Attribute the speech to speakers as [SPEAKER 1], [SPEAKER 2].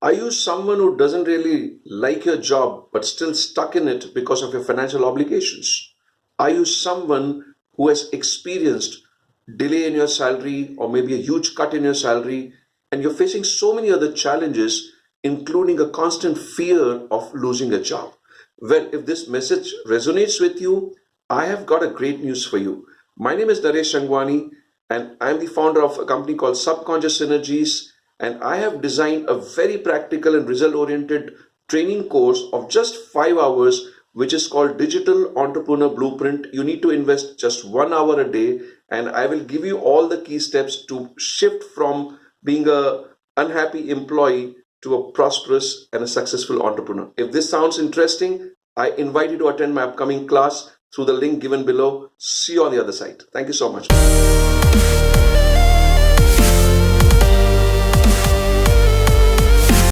[SPEAKER 1] Are you someone who doesn't really like your job but still stuck in it because of your financial obligations? Are you someone who has experienced delay in your salary or maybe a huge cut in your salary and you're facing so many other challenges, including a constant fear of losing a job? Well, if this message resonates with you, I have got a great news for you. My name is Naresh Rangwani, and I'm the founder of a company called Subconscious Synergies. And I have designed a very practical and result oriented training course of just 5 hours, which is called Digital Entrepreneur Blueprint. You need to invest just 1 hour a day, and I will give you all the key steps to shift from being a unhappy employee to a prosperous and a successful entrepreneur. If this sounds interesting, I invite you to attend my upcoming class through the link given below. See you on the other side. Thank you so much.